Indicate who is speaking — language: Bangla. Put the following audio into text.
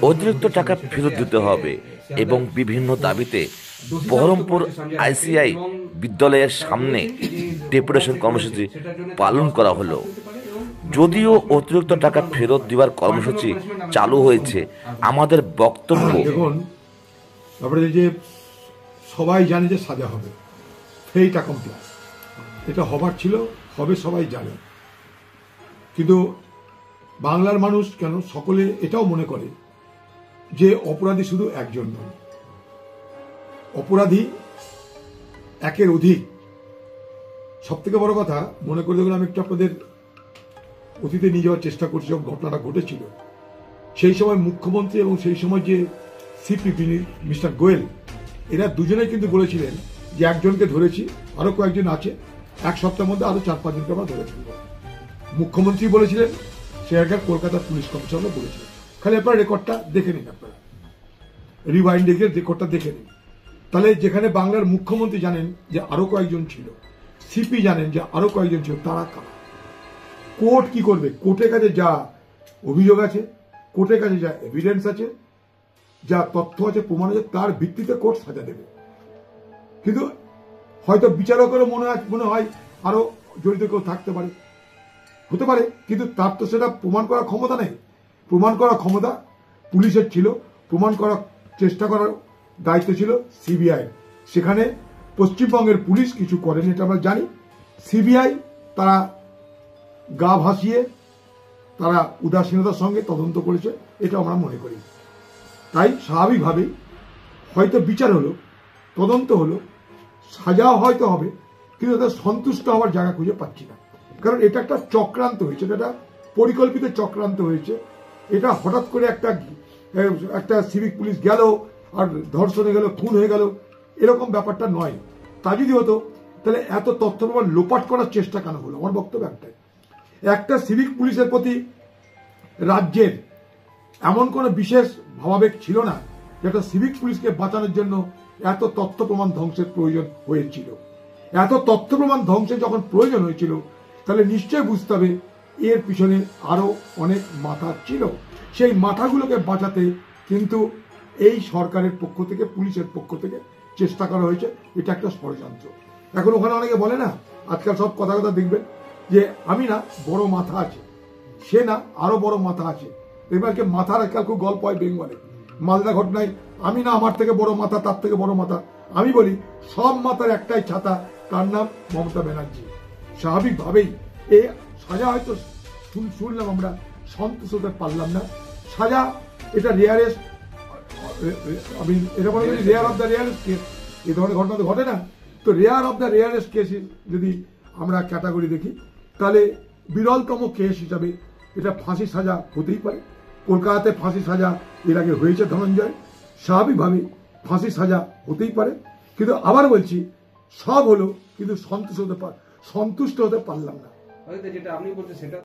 Speaker 1: অতিরিক্ত টাকা ফেরত দিতে হবে এবং বিভিন্ন দাবিতে বহরমপুর আইসিআই বিদ্যালয়ের সামনে ডেপুটেশন কর্মসূচি পালন করা হলো। যদিও অতিরিক্ত টাকা ফেরত দেওয়ার কর্মসূচি চালু হয়েছে, আমাদের বক্তব্য
Speaker 2: দেখুন, তারপরে যে সবাই জানে যে সাজা হবে, সেইটা কমপ্লেক্স, এটা হবার ছিল, হবে, সবাই জানে। কিন্তু বাংলার মানুষ কেন সকলে এটাও মনে করে যে অপরাধী শুধু একজন নয়, অপরাধী একের অধিক। সব থেকে বড় কথা মনে করে দেখুন, আমি একটু আপনাদের অতীতে নিয়ে যাওয়ার চেষ্টা করছি। যখন ঘটনাটা ঘটেছিল সেই সময় মুখ্যমন্ত্রী এবং সেই সময় যে সিপি মিস্টার গোয়েল, এরা দুজনেই কিন্তু বলেছিলেন যে একজনকে ধরেছি, আরো কয়েকজন আছে, এক সপ্তাহের মধ্যে আরো 4-5 জনকে আমরা ধরে ফেলব। মুখ্যমন্ত্রী বলেছিলেন, সে আগের কলকাতার পুলিশ কমিশনার বলেছিলেন। খালি আপনারা রেকর্ডটা দেখে নিন, আপনারা রিওয়াইন্ড দেখে রেকর্ডটা দেখে নিন। তাহলে যেখানে বাংলার মুখ্যমন্ত্রী জানেন যে আরো কয়েকজন ছিল, সিপি জানেন যে আরো কয়েকজন ছিল, তারা কারা? কোর্ট কি করবে? কোর্টের কাছে যা অভিযোগ আছে, কোর্টের কাছে যা এভিডেন্স আছে, যা তথ্য আছে, প্রমাণ আছে, তার ভিত্তিতে কোর্ট সাজা দেবে। কিন্তু হয়তো বিচারকেরও মনে হয় আরো জড়িত কেউ থাকতে পারে, হতে পারে, কিন্তু তার তো সেটা প্রমাণ করার ক্ষমতা নেই। প্রমাণ করার ক্ষমতা পুলিশের ছিল, প্রমাণ করার চেষ্টা করার দায়িত্ব ছিল সিবিআই। সেখানে পশ্চিমবঙ্গের পুলিশ কিছু করেনি, এটা আমরা জানি। সিবিআই তারা গা ভাসিয়ে, তারা উদাসীনতার সঙ্গে তদন্ত করেছে, এটা আমরা মনে করি। তাই স্বাভাবিকভাবেই হয়তো বিচার হলো, তদন্ত হলো, সাজা হয়তো হবে, কিন্তু তাদের সন্তুষ্ট হওয়ার জায়গা খুঁজে পাচ্ছি না। কারণ এটা একটা চক্রান্ত হয়েছে, এটা পরিকল্পিত চক্রান্ত হয়েছে। এটা হঠাৎ করে একটা সিভিক পুলিশ গেল আর ধর্ষণে গেল, খুন হয়ে গেল, এরকম ব্যাপারটা নয়। তা যদি হতো তাহলে এত তথ্য প্রমাণ লোপাট করার চেষ্টা কেন হলো? আমার বক্তব্য একটাই, একটা সিভিক পুলিশের প্রতি রাজ্যের এমন কোন বিশেষ ভাবাবেগ ছিল না যে একটা সিভিক পুলিশকে বাঁচানোর জন্য এত তথ্য প্রমাণ ধ্বংসের প্রয়োজন হয়েছিল। এত তথ্য প্রমাণ ধ্বংসের যখন প্রয়োজন হয়েছিল, তাহলে নিশ্চয় বুঝতে হবে এর পিছনে আরো অনেক মাথা ছিল। সেই মাথাগুলোকে বাঁচাতে কিন্তু এই সরকারের পক্ষ থেকে, পুলিশের পক্ষ থেকে চেষ্টা করা হয়েছে। এটা একটা ষড়যন্ত্র। এখন ওখানে অনেকে বলে না, আজকাল সব কথা দেখবেন যে আমি না বড় মাথা আছে, সে না আরো বড় মাথা আছে। এবার মাথার আজকাল খুব গল্প হয় বেঙ্গলে। মালদা ঘটনায় আমি না আমার থেকে বড় মাথা, তার থেকে বড় মাথা। আমি বলি সব মাথার একটাই ছাতা, তার নাম মমতা ব্যানার্জি। স্বাভাবিকভাবেই এ সাজা হয়তো শুনলাম, আমরা সন্তুষ্ট হতে পারলাম না। সাজা এটা রেয়ারেস্ট, আমি এটা মনে করি rare of the rarest case. এই ধরনের ঘটনা তো ঘটে না। তো rare of the rarest case যদি আমরা ক্যাটাগরি দেখি, তাহলে বিরলতম কেস হিসাবে এটা ফাঁসি সাজা হতেই পারে। কলকাতাতে ফাঁসি সাজা এর আগে হয়েছে ধনঞ্জয়, স্বাভাবিকভাবে ফাঁসি সাজা হতেই পারে। কিন্তু আবার বলছি, সব হলো, কিন্তু সন্তুষ্ট হতে পারলাম না।
Speaker 3: যেটা আপনি বলছেন সেটা